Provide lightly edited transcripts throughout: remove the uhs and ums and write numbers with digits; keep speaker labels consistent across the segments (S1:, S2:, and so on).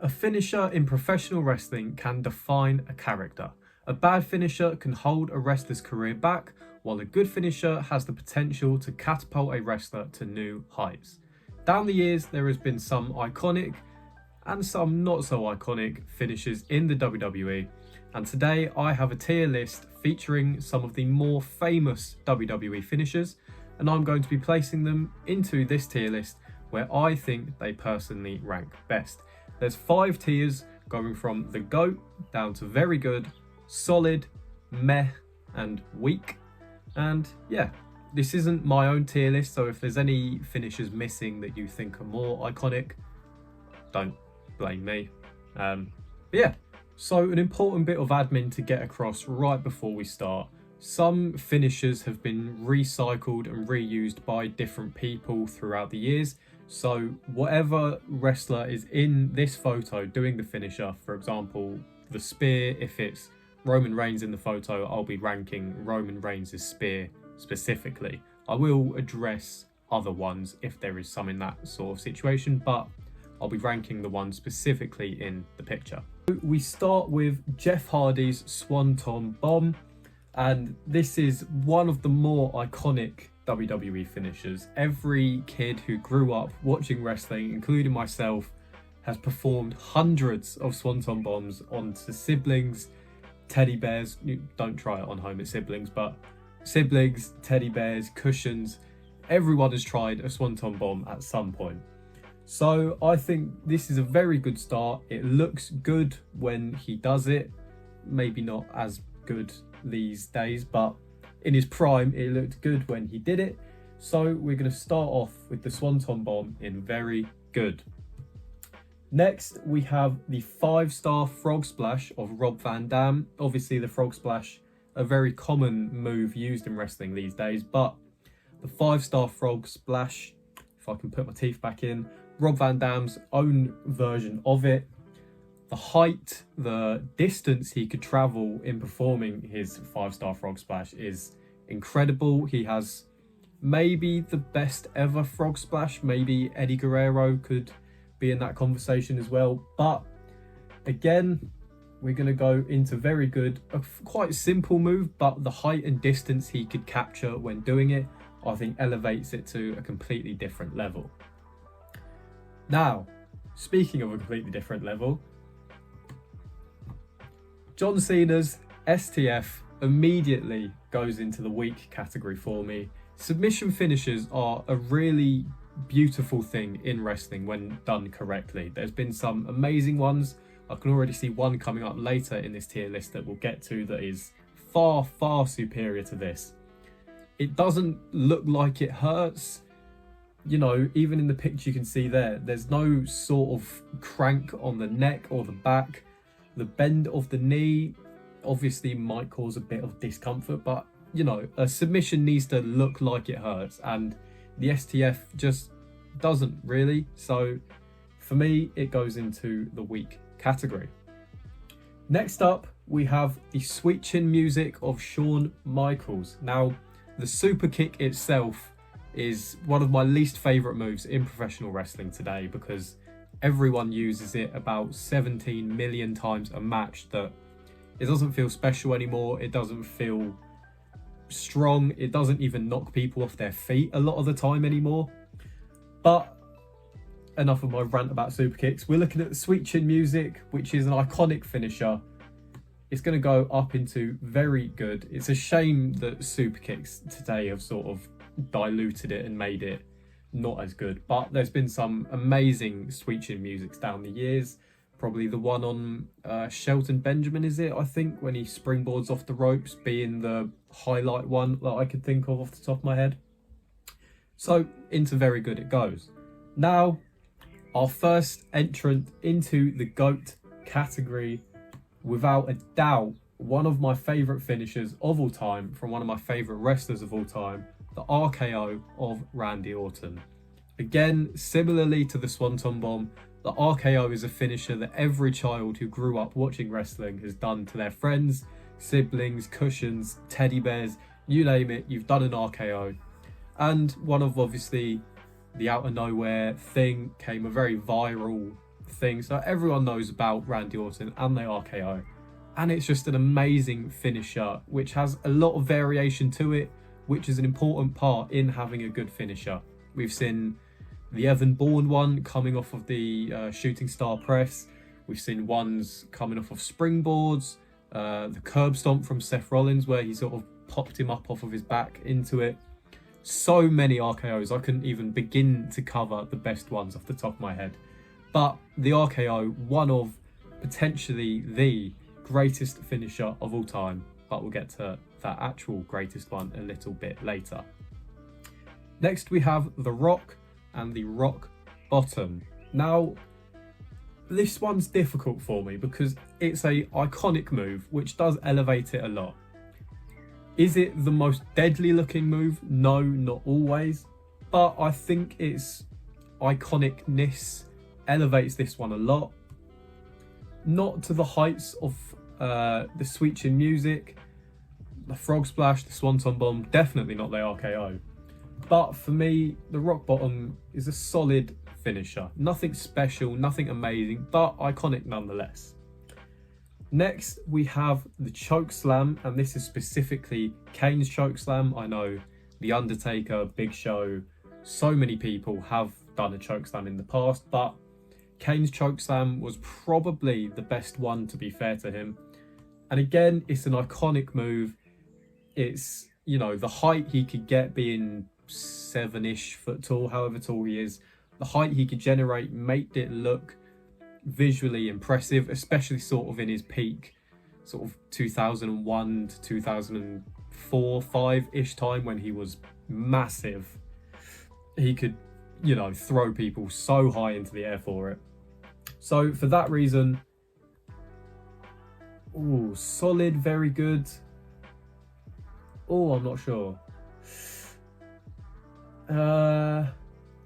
S1: A finisher in professional wrestling can define a character. A bad finisher can hold a wrestler's career back, while a good finisher has the potential to catapult a wrestler to new heights. Down the years, there has been some iconic and some not so iconic finishers in the WWE, and today I have a tier list featuring some of the more famous WWE finishers, and I'm going to be placing them into this tier list where I think they personally rank best. There's 5 tiers going from the GOAT down to very good, solid, meh, and weak. And yeah, this isn't my own tier list, so if there's any finishers missing that you think are more iconic, don't blame me. But yeah, so an important bit of admin to get across right before we start. Some finishers have been recycled and reused by different people throughout the years. So whatever wrestler is in this photo doing the finisher, for example, the spear, if it's Roman Reigns in the photo, I'll be ranking Roman Reigns' spear specifically. I will address other ones if there is some in that sort of situation, but I'll be ranking the one specifically in the picture. We start with Jeff Hardy's Swanton Bomb, and this is one of the more iconic WWE finishers. Every kid who grew up watching wrestling, including myself, has performed hundreds of Swanton Bombs onto siblings, teddy bears. You don't try it on home at siblings, but siblings, teddy bears, cushions, everyone has tried a Swanton Bomb at some point. So I think this is a very good start. It looks good when he does it, maybe not as good these days, but in his prime it looked good when he did it. So we're going to start off with the Swanton Bomb in very good. Next we have the 5-star frog splash of Rob Van Dam. Obviously the frog splash, a very common move used in wrestling these days, but the 5-star frog splash, if I can put my teeth back in, Rob Van Dam's own version of it. The height, the distance he could travel in performing his 5-star frog splash is incredible. He has maybe the best ever frog splash. Maybe Eddie Guerrero could be in that conversation as well. But again, we're going to go into very good. A quite simple move, but the height and distance he could capture when doing it, I think elevates it to a completely different level. Now, speaking of a completely different level, John Cena's STF immediately goes into the weak category for me. Submission finishes are a really beautiful thing in wrestling when done correctly. There's been some amazing ones. I can already see one coming up later in this tier list that we'll get to that is far, far superior to this. It doesn't look like it hurts. You know, even in the picture you can see there's no sort of crank on the neck or the back. The bend of the knee obviously might cause a bit of discomfort, but you know, a submission needs to look like it hurts, and the STF just doesn't really. So for me, it goes into the weak category. Next up, we have the sweet chin music of Shawn Michaels. Now, the super kick itself is one of my least favourite moves in professional wrestling today, because everyone uses it about 17 million times a match, that it doesn't feel special anymore. It doesn't feel strong. It doesn't even knock people off their feet a lot of the time anymore. But enough of my rant about super kicks. We're looking at the sweet chin music, which is an iconic finisher. It's going to go up into very good. It's a shame that super kicks today have sort of diluted it and made it not as good, but there's been some amazing sweet chin musics down the years. Probably the one on Shelton Benjamin, is it? I think when he springboards off the ropes being the highlight one that I could think of off the top of my head. So into very good it goes. Now, our first entrant into the GOAT category, without a doubt, one of my favourite finishers of all time from one of my favourite wrestlers of all time, the RKO of Randy Orton. Again, similarly to the Swanton Bomb, the RKO is a finisher that every child who grew up watching wrestling has done to their friends, siblings, cushions, teddy bears, you name it, you've done an RKO. And one of, obviously, the out of nowhere thing came a very viral thing. So everyone knows about Randy Orton and the RKO. And it's just an amazing finisher, which has a lot of variation to it, which is an important part in having a good finisher. We've seen the Evan Bourne one coming off of the shooting star press. We've seen ones coming off of springboards, the curb stomp from Seth Rollins where he sort of popped him up off of his back into it. So many RKOs, I couldn't even begin to cover the best ones off the top of my head. But the RKO, one of potentially the greatest finisher of all time, but we'll get to that actual greatest one a little bit later. Next we have The Rock and the Rock Bottom. Now, this one's difficult for me because it's a iconic move which does elevate it a lot. Is it the most deadly looking move? No, not always, but I think its iconicness elevates this one a lot. Not to the heights of the Sweet Chin Music, the Frog Splash, the Swanton Bomb, definitely not the RKO. But for me, the Rock Bottom is a solid finisher. Nothing special, nothing amazing, but iconic nonetheless. Next, we have the Choke Slam, and this is specifically Kane's Choke Slam. I know The Undertaker, Big Show, so many people have done a Choke Slam in the past, but Kane's Choke Slam was probably the best one, to be fair to him. And again, it's an iconic move. It's, you know, the height he could get being 7-ish foot tall, however tall he is, the height he could generate made it look visually impressive, especially sort of in his peak, sort of 2001 to 2004, 5-ish time when he was massive. He could, you know, throw people so high into the air for it. So for that reason, ooh, solid, very good. Oh, I'm not sure.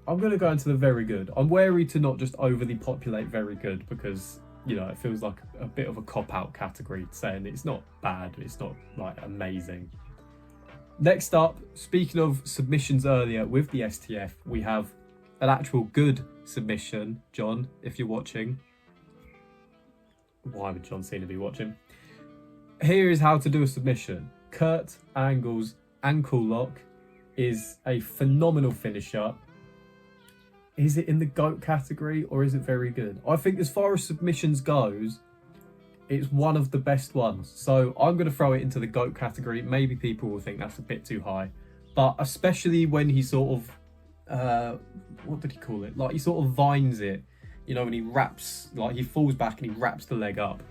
S1: I'm going to go into the very good. I'm wary to not just overly populate very good because, you know, it feels like a bit of a cop-out category saying it's not bad, it's not like amazing. Next up, speaking of submissions earlier with the STF, we have an actual good submission. John, if you're watching. Why would John Cena be watching? Here is how to do a submission. Kurt Angle's ankle lock is a phenomenal finisher. Is it in the GOAT category or is it very good? I think as far as submissions goes, it's one of the best ones. So I'm going to throw it into the GOAT category. Maybe people will think that's a bit too high. But especially when he sort of, what did he call it? Like he sort of vines it, you know, when he wraps, like he falls back and he wraps the leg up.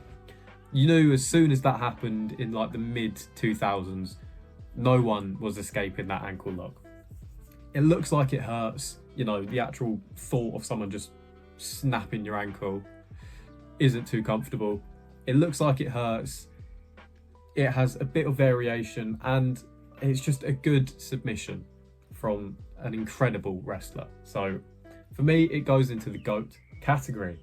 S1: You knew as soon as that happened in like the mid 2000s, no one was escaping that ankle lock. It looks like it hurts. You know, the actual thought of someone just snapping your ankle isn't too comfortable. It looks like it hurts. It has a bit of variation and it's just a good submission from an incredible wrestler. So for me, it goes into the GOAT category.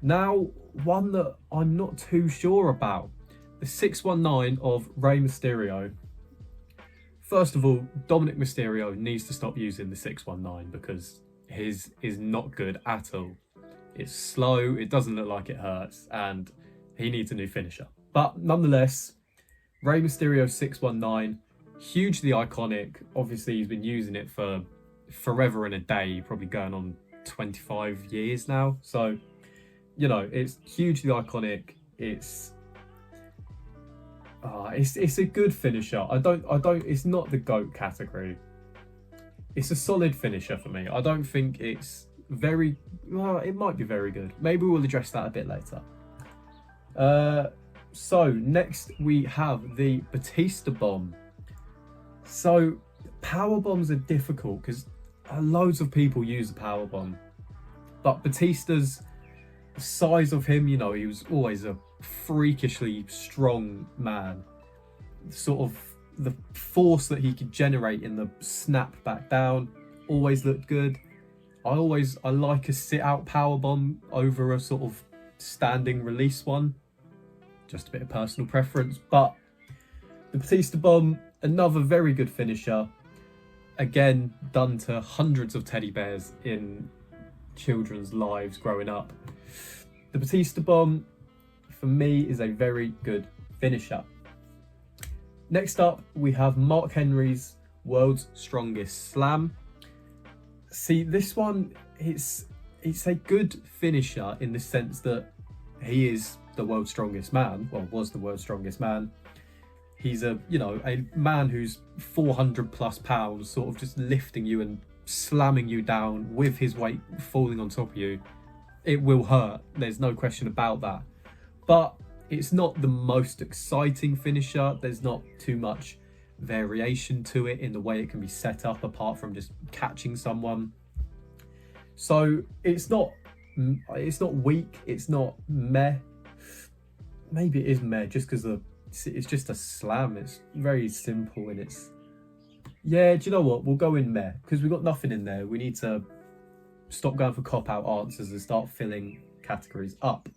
S1: Now, one that I'm not too sure about, the 619 of Rey Mysterio. First of all, Dominic Mysterio needs to stop using the 619 because his is not good at all. It's slow, it doesn't look like it hurts, and he needs a new finisher. But nonetheless, Rey Mysterio 619, hugely iconic. Obviously, he's been using it for forever and a day, probably going on 25 years now. So, you know, it's hugely iconic. It's a good finisher. It's not the GOAT category. It's a solid finisher for me. I don't think it's very, well, it might be very good. Maybe we'll address that a bit later. So next we have the Batista bomb. So power bombs are difficult because loads of people use the power bomb, but Batista's size of him, you know, he was always a freakishly strong man. Sort of the force that he could generate in the snap back down always looked good. I like a sit out power bomb over a sort of standing release one. Just a bit of personal preference, but the Batista bomb, another very good finisher. Again, done to hundreds of teddy bears in children's lives growing up. The Batista Bomb, for me, is a very good finisher. Next up, we have Mark Henry's World's Strongest Slam. See, this one, it's a good finisher in the sense that he is the world's strongest man, well, was the world's strongest man. He's a man who's 400 plus pounds, sort of just lifting you and slamming you down with his weight falling on top of you. It will hurt, there's no question about that. But it's not the most exciting finisher. There's not too much variation to it in the way it can be set up, apart from just catching someone. So it's not weak, it's not meh. Maybe it is meh just because it's just a slam. It's very simple and it's, yeah, do you know what, we'll go in meh because we've got nothing in there. We need to stop going for cop-out answers and start filling categories up.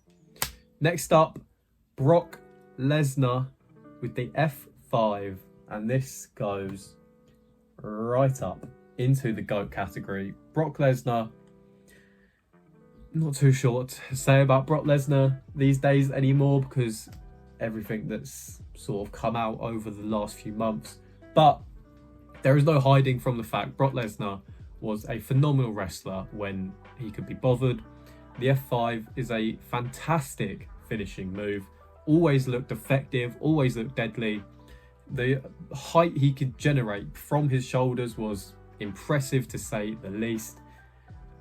S1: Next up, Brock Lesnar with the F5, and this goes right up into the GOAT category. Brock Lesnar, not too sure what to say about Brock Lesnar these days anymore because everything that's sort of come out over the last few months, but there is no hiding from the fact Brock Lesnar was a phenomenal wrestler when he could be bothered. The F5 is a fantastic finishing move, always looked effective, always looked deadly. The height he could generate from his shoulders was impressive to say the least.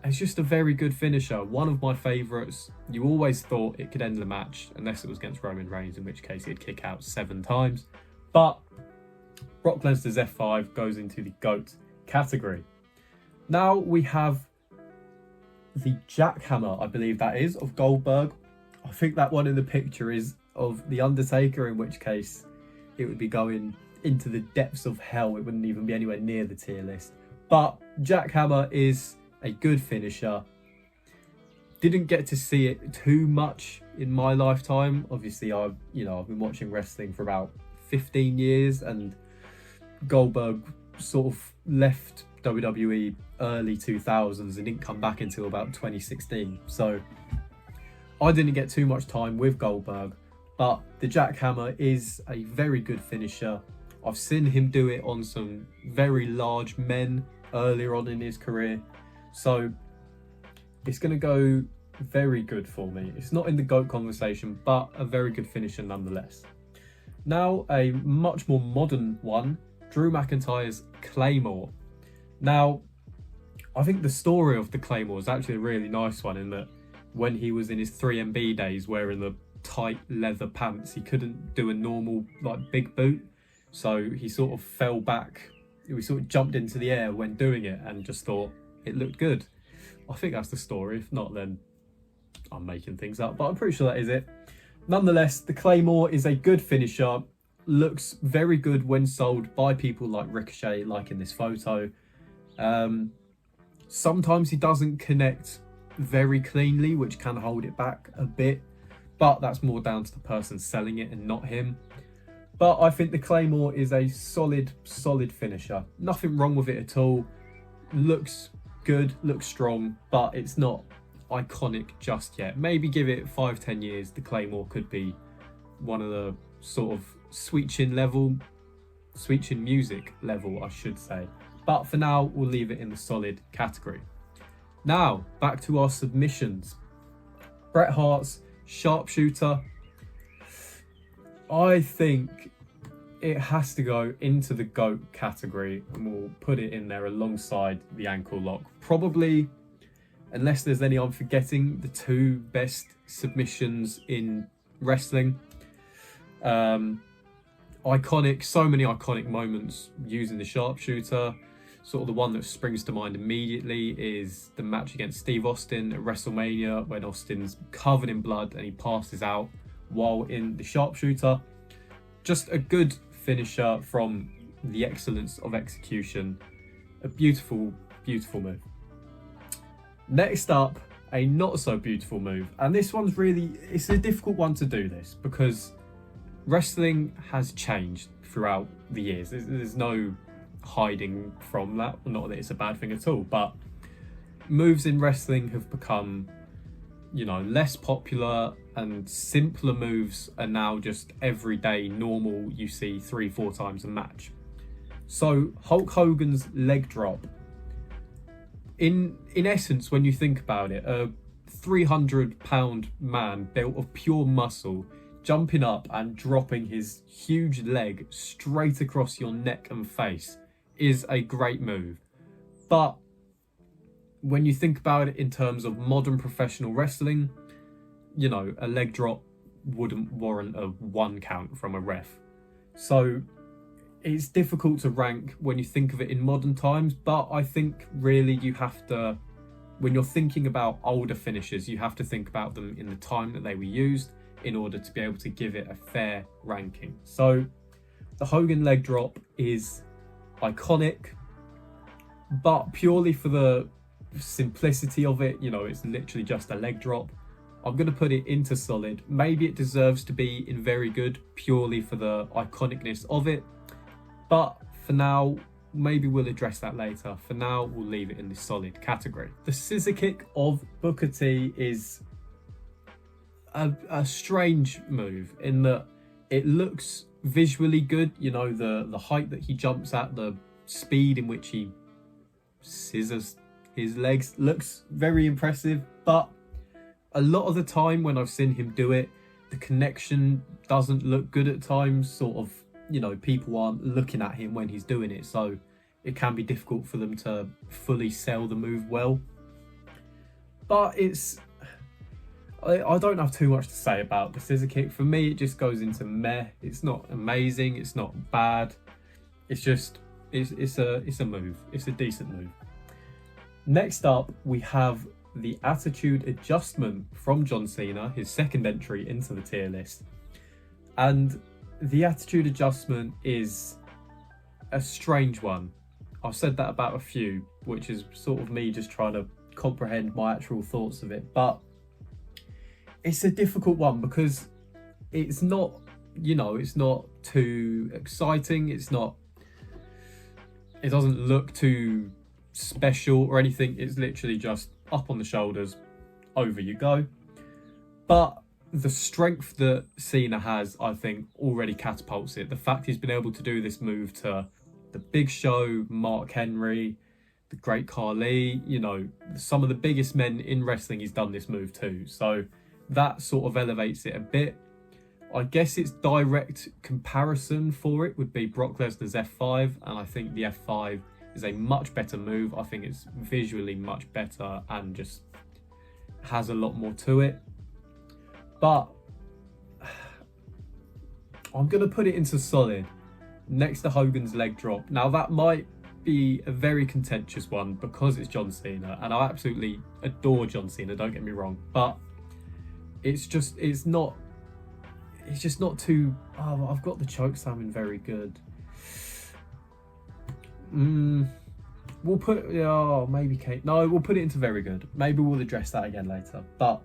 S1: It's just a very good finisher, one of my favourites. You always thought it could end the match unless it was against Roman Reigns, in which case he'd kick out 7 times. But Brock Lesnar's F5 goes into the GOAT category. Now we have the jackhammer, I believe that is, of Goldberg. I think that one in the picture is of The Undertaker, in which case it would be going into the depths of hell. It wouldn't even be anywhere near the tier list. But jackhammer is a good finisher. Didn't get to see it too much in my lifetime. Obviously, I've been watching wrestling for about 15 years, and Goldberg sort of left WWE early 2000s and didn't come back until about 2016. So I didn't get too much time with Goldberg, but the jackhammer is a very good finisher. I've seen him do it on some very large men earlier on in his career. So it's going to go very good for me. It's not in the GOAT conversation, but a very good finisher nonetheless. Now a much more modern one, Drew McIntyre's Claymore. Now, I think the story of the Claymore is actually a really nice one, in that when he was in his 3MB days wearing the tight leather pants, he couldn't do a normal big boot. So he sort of fell back. He sort of jumped into the air when doing it and just thought it looked good. I think that's the story. If not, then I'm making things up, but I'm pretty sure that is it. Nonetheless, the Claymore is a good finisher. Looks very good when sold by people like Ricochet, like in this photo. Sometimes he doesn't connect very cleanly, which can hold it back a bit, but that's more down to the person selling it and not him. But I think the Claymore is a solid finisher. Nothing wrong with it at all. Looks good, looks strong, but it's not iconic just yet. Maybe give it 5-10 years, the Claymore could be one of the sort of sweet chin music level, I should say. But for now, we'll leave it in the solid category. Now, back to our submissions. Bret Hart's Sharpshooter. I think it has to go into the GOAT category, and we'll put it in there alongside the ankle lock. Probably, unless there's any I'm forgetting, the 2 best submissions in wrestling. Iconic, so many iconic moments using the Sharpshooter. Sort of the one that springs to mind immediately is the match against Steve Austin at WrestleMania, when Austin's covered in blood and he passes out while in the Sharpshooter. Just a good finisher from the excellence of execution. A beautiful, beautiful move. Next up, a not so beautiful move. And this one's really, it's a difficult one to do this because wrestling has changed throughout the years. There's no hiding from that. Not that it's a bad thing at all, but moves in wrestling have become less popular, and simpler moves are now just everyday normal. You see 3-4 times a match. So Hulk Hogan's leg drop, in essence, when you think about it, a 300-pound man built of pure muscle jumping up and dropping his huge leg straight across your neck and face is a great move. But when you think about it in terms of modern professional wrestling, a leg drop wouldn't warrant a 1 count from a ref. So it's difficult to rank when you think of it in modern times, but I think really you have to, when you're thinking about older finishes, you have to think about them in the time that they were used in order to be able to give it a fair ranking. So the Hogan leg drop is iconic, but purely for the simplicity of it, it's literally just a leg drop, I'm going to put it into solid. Maybe it deserves to be in very good purely for the iconicness of it, but for now, maybe we'll address that later. For now, we'll leave it in the solid category. The scissor kick of Booker T is a strange move in that it looks visually good. The height that he jumps at, the speed in which he scissors his legs looks very impressive, but a lot of the time when I've seen him do it, the connection doesn't look good at times. Sort of, people aren't looking at him when he's doing it, so it can be difficult for them to fully sell the move well. But I don't have too much to say about the scissor kick. For me, it just goes into meh. It's not amazing, it's not bad, it's just it's a move. It's a decent move. Next up, we have the Attitude Adjustment from John Cena, his second entry into the tier list. And the Attitude Adjustment is a strange one. I've said that about a few, which is sort of me just trying to comprehend my actual thoughts of it. But it's a difficult one because it's not, it's not too exciting. It doesn't look too special or anything. It's literally just up on the shoulders, over you go. But the strength that Cena has, I think, already catapults it. The fact he's been able to do this move to the Big Show, Mark Henry, the Great Khali, some of the biggest men in wrestling, he's done this move too. So that sort of elevates it a bit. I guess its direct comparison for it would be Brock Lesnar's F5, and I think the F5 is a much better move. I think it's visually much better and just has a lot more to it. But I'm going to put it into solid next to Hogan's leg drop. Now that might be a very contentious one because it's John Cena, and I absolutely adore John Cena, don't get me wrong, but it's just not too... Oh, I've got the choke slamming very good. We'll put... Oh, maybe Kate. No, we'll put it into very good. Maybe we'll address that again later. But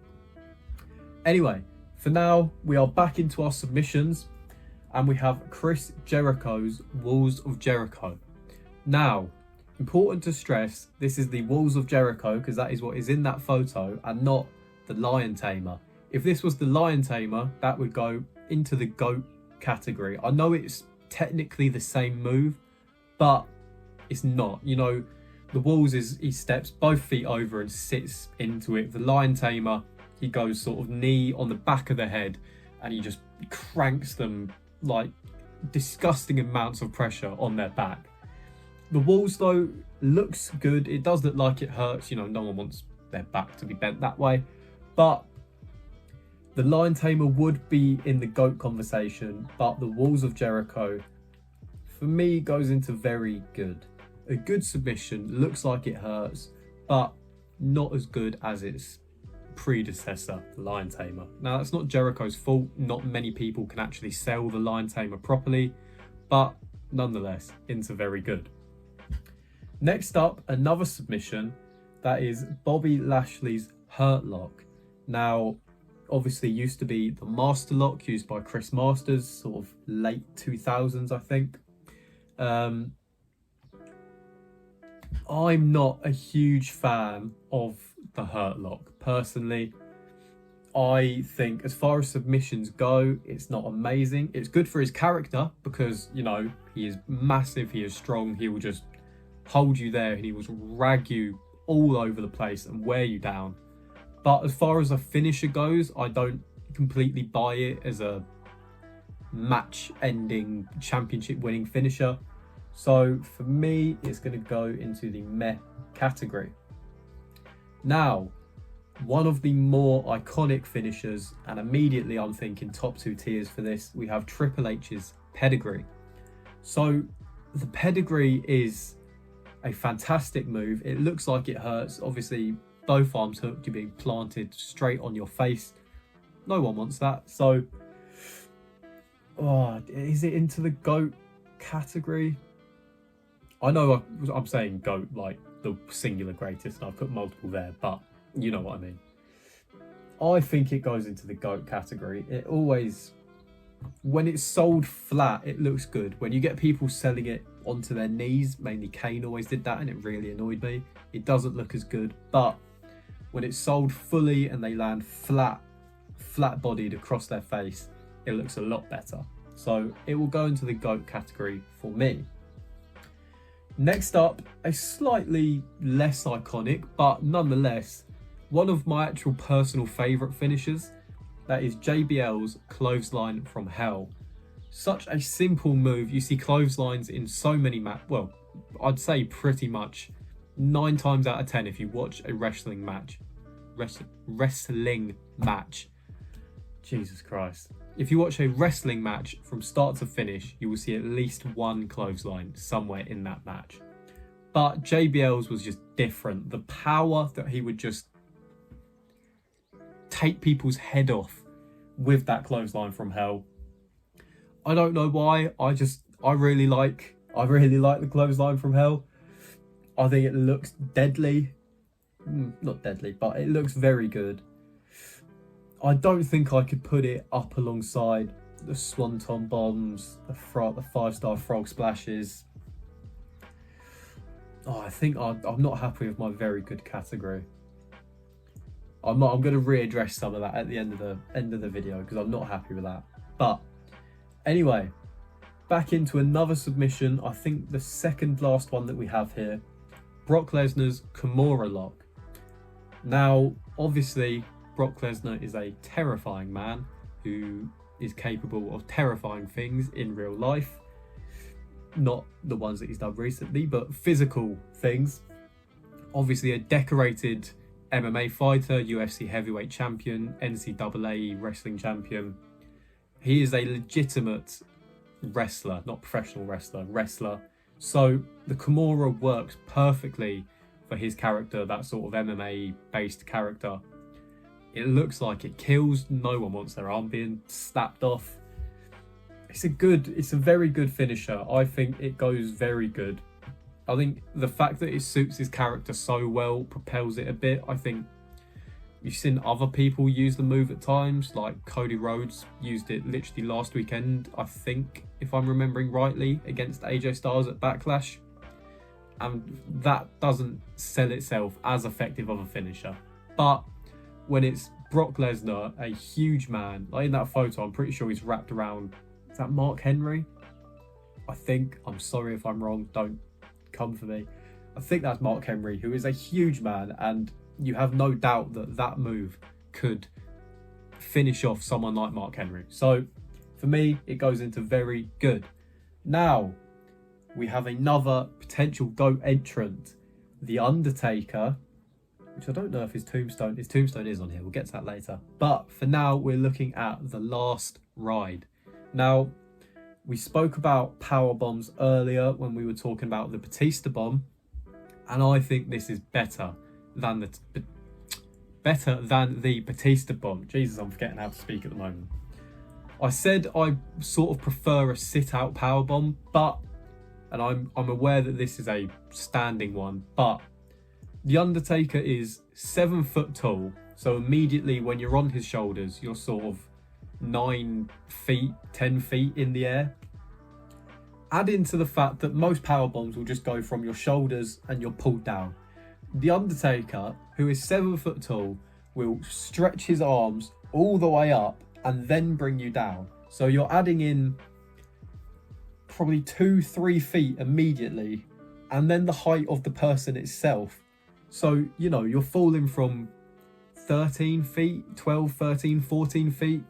S1: anyway, for now, we are back into our submissions, and we have Chris Jericho's Walls of Jericho. Now, important to stress, this is the Walls of Jericho because that is what is in that photo and not the Lion Tamer. If this was the Lion Tamer, that would go into the GOAT category. I know it's technically the same move, but it's not. The Walls is he steps both feet over and sits into it. The Lion Tamer, he goes sort of knee on the back of the head and he just cranks them like disgusting amounts of pressure on their back. The Walls though looks good. It does look like it hurts. No one wants their back to be bent that way, but the Lion Tamer would be in the GOAT conversation, but the Walls of Jericho, for me, goes into very good. A good submission, looks like it hurts, but not as good as its predecessor, the Lion Tamer. Now, that's not Jericho's fault. Not many people can actually sell the Lion Tamer properly, but nonetheless, into very good. Next up, another submission, that is Bobby Lashley's Hurt Lock. Now, obviously used to be the Master Lock used by Chris Masters, sort of late 2000s, I think. I'm not a huge fan of the Hurt Lock personally. I think as far as submissions go, it's not amazing. It's good for his character because, you know, he is massive, he is strong, he will just hold you there and he will rag you all over the place and wear you down. But as far as a finisher goes, I don't completely buy it as a match-ending, championship-winning finisher. So for me, it's going to go into the meh category. Now, one of the more iconic finishers, and immediately I'm thinking top 2 tiers for this, we have Triple H's pedigree. So the pedigree is a fantastic move. It looks like it hurts. Obviously, both arms hooked, you're being planted straight on your face. No one wants that. So, is it into the GOAT category? I know I'm saying GOAT like the singular greatest, and I've put multiple there, but you know what I mean. I think it goes into the GOAT category. It always, when it's sold flat, it looks good. When you get people selling it onto their knees, mainly Kane always did that, and it really annoyed me. It doesn't look as good, but when it's sold fully and they land flat-bodied across their face, it looks a lot better. So it will go into the GOAT category for me. Next up, a slightly less iconic, but nonetheless, one of my actual personal favourite finishers. That is JBL's clothesline from hell. Such a simple move. You see clotheslines in so many well, I'd say pretty much 9 times out of 10 if you watch a wrestling match. Jesus Christ. If you watch a wrestling match from start to finish, you will see at least one clothesline somewhere in that match. But JBL's was just different. The power that he would just take people's head off with that clothesline from hell. I don't know why. I really like the clothesline from hell. I think it looks deadly. Not deadly, but it looks very good. I don't think I could put it up alongside the Swanton bombs, the 5-star frog splashes. I think I'm not happy with my very good category. I'm going to readdress some of that at the end of the video because I'm not happy with that. But anyway, back into another submission. I think the second last one that we have here, Brock Lesnar's Kimura lock. Now, obviously, Brock Lesnar is a terrifying man who is capable of terrifying things in real life. Not the ones that he's done recently, but physical things. Obviously a decorated MMA fighter, UFC heavyweight champion, NCAA wrestling champion. He is a legitimate wrestler, not professional wrestler. So the Kimura works perfectly for his character, that sort of MMA based character. It looks like it kills. No one wants their arm being snapped off. It's a very good finisher. I think it goes very good. I think the fact that it suits his character so well propels it a bit. I think you've seen other people use the move at times, like Cody Rhodes used it literally last weekend, I think, if I'm remembering rightly, against AJ Styles at Backlash. And that doesn't sell itself as effective of a finisher. But when it's Brock Lesnar, a huge man, like in that photo, I'm pretty sure he's wrapped around, is that Mark Henry? I think, I'm sorry if I'm wrong, don't come for me. I think that's Mark Henry, who is a huge man, and you have no doubt that that move could finish off someone like Mark Henry. So for me, it goes into very good. Now, we have another potential GOAT entrant, The Undertaker, which I don't know if his tombstone is on here. We'll get to that later. But for now, we're looking at The Last Ride. Now, we spoke about power bombs earlier when we were talking about the Batista bomb, and I think this is better than the Batista bomb. Jesus, I'm forgetting how to speak at the moment. I said I sort of prefer a sit-out power bomb, and I'm aware that this is a standing one, but The Undertaker is 7 foot tall, so immediately when you're on his shoulders, you're sort of 9 feet, 10 feet in the air. Add into the fact that most power bombs will just go from your shoulders and you're pulled down. The Undertaker, who is 7 foot tall, will stretch his arms all the way up and then bring you down. So you're adding in probably 2-3 feet immediately, and then the height of the person itself. So, you know, you're falling from 13 feet, 12, 13, 14 feet,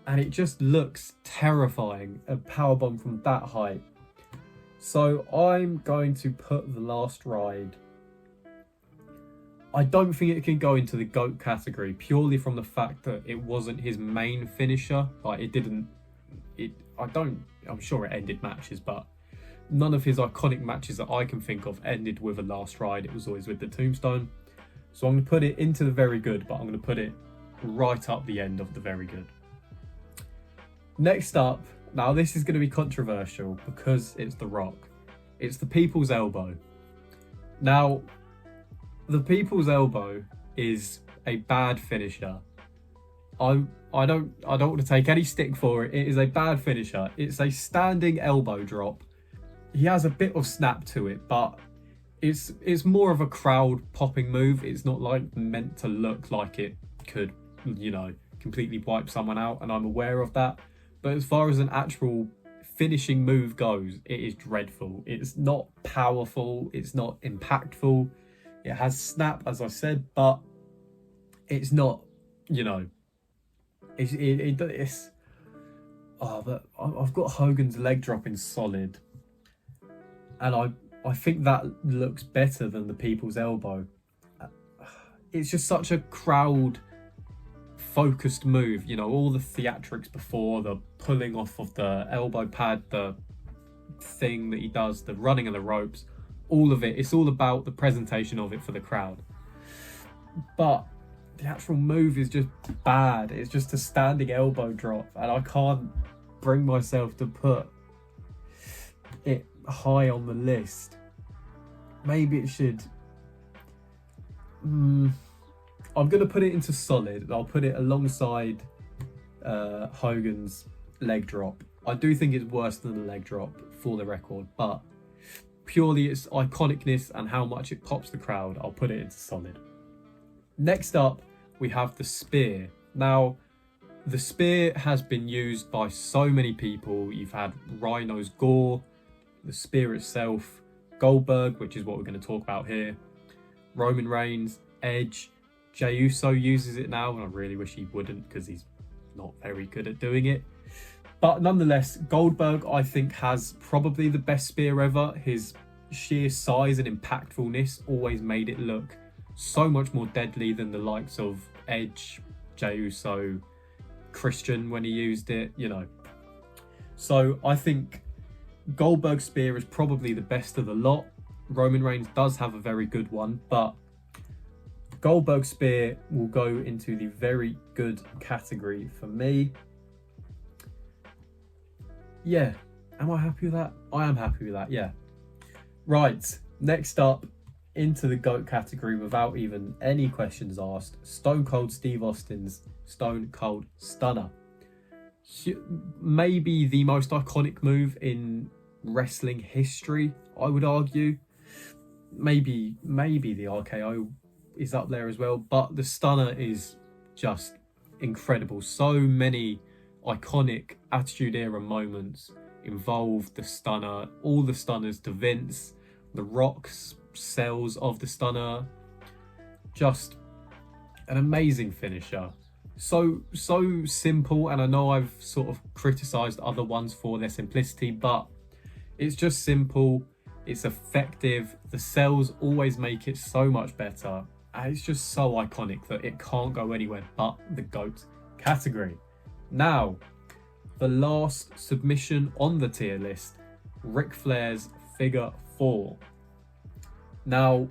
S1: and it just looks terrifying, a powerbomb from that height. So I'm going to put the last ride. I don't think it can go into the GOAT category purely from the fact that it wasn't his main finisher. Like I'm sure it ended matches, but none of his iconic matches that I can think of ended with a last ride. It was always with the tombstone. So I'm going to put it into the very good, but I'm going to put it right up the end of the very good. Next up, now this is going to be controversial because it's The Rock. It's the People's Elbow. Now, the People's Elbow is a bad finisher. I don't want to take any stick for it. It is a bad finisher. It's a standing elbow drop. He has a bit of snap to it, but it's more of a crowd popping move. It's not like meant to look like it could, you know, completely wipe someone out, and I'm aware of that. But as far as an actual finishing move goes, it is dreadful. It's not powerful. It's not impactful. It has snap, as I said, but it's not, you know, it's but I've got Hogan's leg drop in solid, and I think that looks better than the People's Elbow. It's just such a crowd focused move, you know, all the theatrics before, the pulling off of the elbow pad, the thing that he does, the running of the ropes, all of it. It's all about the presentation of it for the crowd. But the actual move is just bad. It's just a standing elbow drop, and I can't bring myself to put it high on the list. Maybe it should. I'm going to put it into solid. I'll put it alongside Hogan's leg drop. I do think it's worse than the leg drop, for the record, but purely its iconicness and how much it pops the crowd, I'll put it into solid. Next up, we have the spear. Now, the spear has been used by so many people. You've had Rhino's gore, the spear itself, Goldberg, which is what we're going to talk about here, Roman Reigns, Edge, Jey Uso uses it now, and I really wish he wouldn't because he's not very good at doing it. But nonetheless, Goldberg, I think, has probably the best spear ever. His sheer size and impactfulness always made it look so much more deadly than the likes of Edge, Jey Uso, Christian when he used it, you know. So I think Goldberg's spear is probably the best of the lot. Roman Reigns does have a very good one, but Goldberg's spear will go into the very good category for me. Yeah, am I happy with that? I am happy with that, yeah. Right, next up, into the GOAT category without even any questions asked, Stone Cold Steve Austin's Stone Cold Stunner. Maybe the most iconic move in wrestling history, I would argue. Maybe the RKO is up there as well, but the Stunner is just incredible. So many iconic Attitude Era moments involve the Stunner, all the Stunners to Vince, the Rock's cells of the Stunner, just an amazing finisher. So simple, and I know I've sort of criticized other ones for their simplicity, but it's just simple, it's effective, the cells always make it so much better, and it's just so iconic that it can't go anywhere but the GOAT category. Now, the last submission on the tier list, Ric Flair's Figure 4. Now,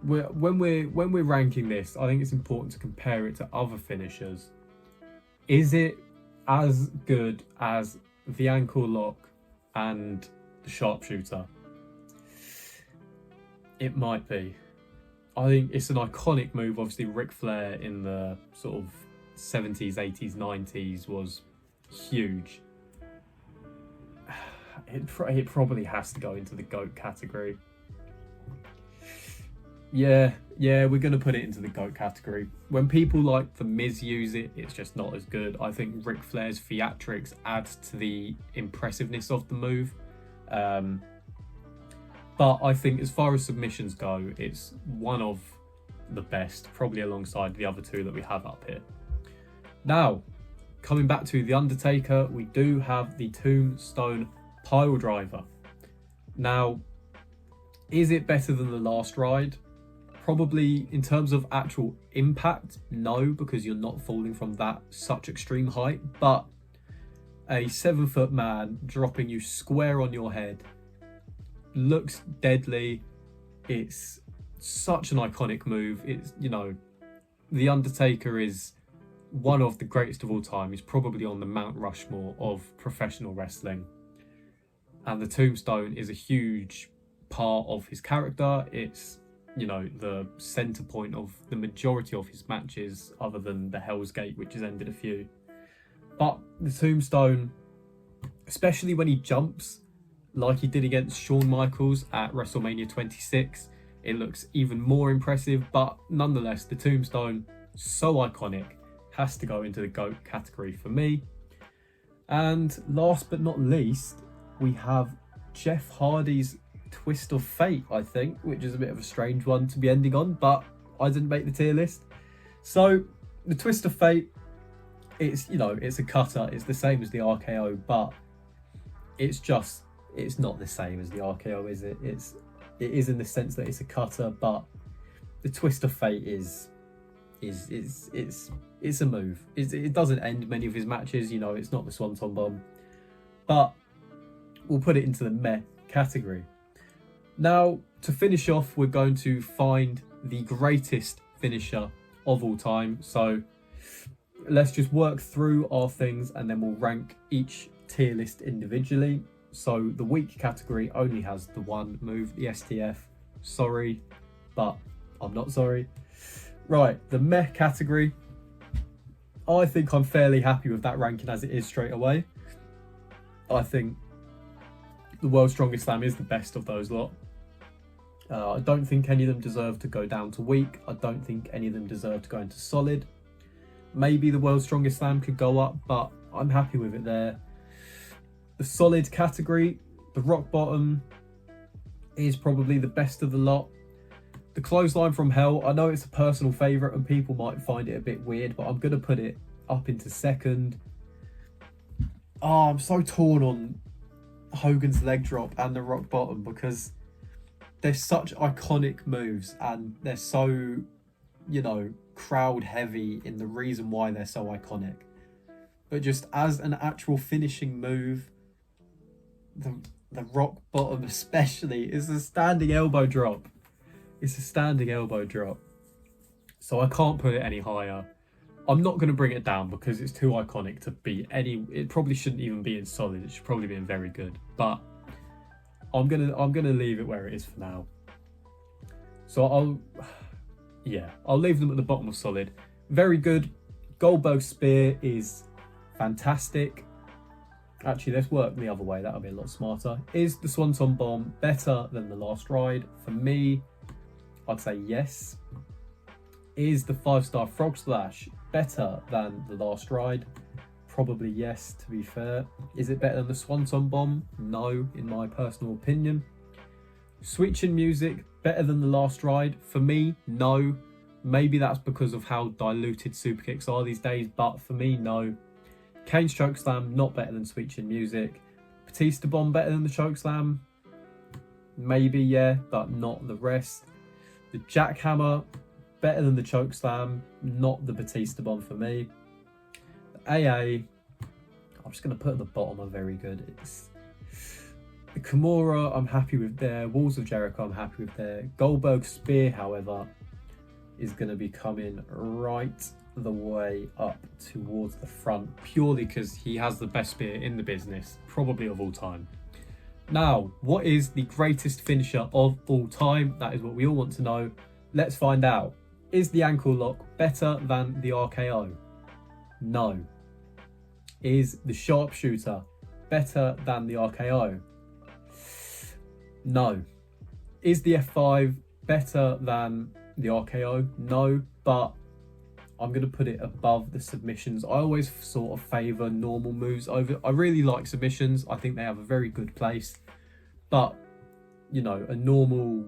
S1: when we're ranking this, I think it's important to compare it to other finishers. Is it as good as the ankle lock and the sharpshooter? It might be. I think it's an iconic move. Obviously, Ric Flair in the sort of 70s, 80s, 90s was huge. It probably has to go into the GOAT category. Yeah, we're going to put it into the GOAT category. When people like The Miz use it, it's just not as good. I think Ric Flair's theatrics adds to the impressiveness of the move. But I think as far as submissions go, it's one of the best, probably alongside the other two that we have up here. Now, coming back to The Undertaker, we do have the Tombstone Pile Driver. Now, is it better than the last ride? Probably in terms of actual impact, no, because you're not falling from that such extreme height. But a 7-foot man dropping you square on your head looks deadly. It's such an iconic move. It's, you know, The Undertaker is one of the greatest of all time. He's probably on the Mount Rushmore of professional wrestling. And the Tombstone is a huge part of his character. It's, you know, the center point of the majority of his matches, other than the Hell's Gate, which has ended a few. But the Tombstone, especially when he jumps like he did against Shawn Michaels at WrestleMania 26, it looks even more impressive. But nonetheless, the Tombstone, so iconic, has to go into the GOAT category for me. And last but not least, we have Jeff Hardy's Twist of Fate, I think, which is a bit of a strange one to be ending on, but I didn't make the tier list. So the Twist of Fate, it's, you know, it's a cutter. It's the same as the RKO, but it's not the same as the RKO, is it? It is in the sense that it's a cutter, but the Twist of Fate is a move. It doesn't end many of his matches, you know, it's not the Swanton Bomb, but we'll put it into the meh category. Now, to finish off, we're going to find the greatest finisher of all time. So let's just work through our things and then we'll rank each tier list individually. So the weak category only has the one move, the STF. Sorry, but I'm not sorry. Right, the meh category. I think I'm fairly happy with that ranking as it is straight away. I think the World's Strongest Slam is the best of those lot. I don't think any of them deserve to go down to weak. I don't think any of them deserve to go into solid. Maybe the World's Strongest Slam could go up, but I'm happy with it there. The solid category, the Rock Bottom is probably the best of the lot. The Clothesline from Hell, I know it's a personal favourite and people might find it a bit weird, but I'm going to put it up into second. Oh, I'm so torn on Hogan's leg drop and the Rock Bottom because they're such iconic moves and they're so, you know, crowd heavy in the reason why they're so iconic. But just as an actual finishing move, the Rock Bottom especially is a standing elbow drop. It's a standing elbow drop. So I can't put it any higher. I'm not going to bring it down because it's too iconic to be any. It probably shouldn't even be in solid. It should probably be in very good. But I'm gonna leave it where it is for now. So I'll leave them at the bottom of solid. Very good. Goldberg Spear is fantastic. Actually, let's work the other way. That'll be a lot smarter. Is the Swanton Bomb better than the last ride? For me, I'd say yes. Is the 5-star Frog Splash better than the last ride? Probably yes, to be fair. Is it better than the Swanton Bomb? No, in my personal opinion. Sweet Chin Music, better than the last ride? For me, no. Maybe that's because of how diluted super kicks are these days, but for me, no. Kane's Chokeslam, not better than Sweet Chin Music. Batista Bomb, better than the Chokeslam? Maybe, yeah, but not the rest. The Jackhammer, better than the Chokeslam, not the Batista Bomb for me. The AA, I'm just going to put at the bottom of very good. It's the Kimura, I'm happy with there. Walls of Jericho, I'm happy with there. Goldberg Spear, however, is going to be coming right the way up towards the front, purely because he has the best spear in the business, probably of all time. Now, what is the greatest finisher of all time? That is what we all want to know. Let's find out. Is the ankle lock better than the RKO? No. Is the sharpshooter better than the RKO? No. Is the F5 better than the RKO? No, but I'm going to put it above the submissions. I always sort of favour normal moves over. I really like submissions. I think they have a very good place. But, you know, a normal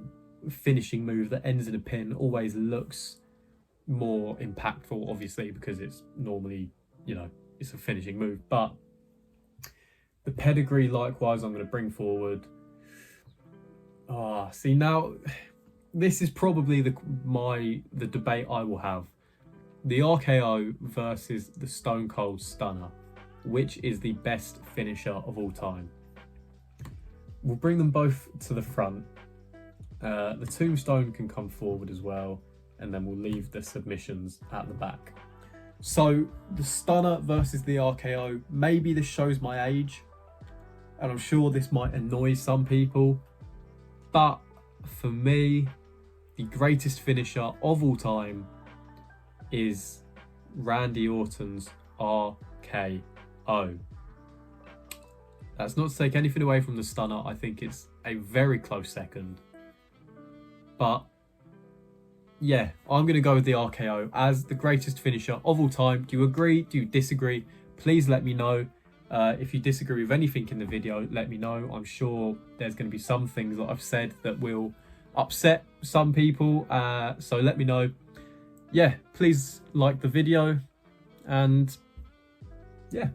S1: finishing move that ends in a pin always looks more impactful, obviously, because it's normally, you know, it's a finishing move. But the pedigree, likewise, I'm going to bring forward. See, now, this is probably the debate I will have. The RKO versus the Stone Cold Stunner. Which is the best finisher of all time? We'll bring them both to the front. The Tombstone can come forward as well, and then we'll leave the submissions at the back. So the Stunner versus the RKO. Maybe this shows my age, and I'm sure this might annoy some people, but for me, the greatest finisher of all time is Randy Orton's RKO. That's not to take anything away from the Stunner. I think it's a very close second. But yeah, I'm going to go with the RKO as the greatest finisher of all time. Do you agree? Do you disagree? Please let me know. If you disagree with anything in the video, let me know. I'm sure there's going to be some things that I've said that will upset some people. So let me know. Yeah, please like the video, and yeah,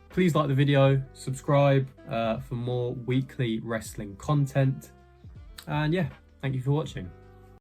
S1: please like the video, subscribe for more weekly wrestling content, and yeah, thank you for watching.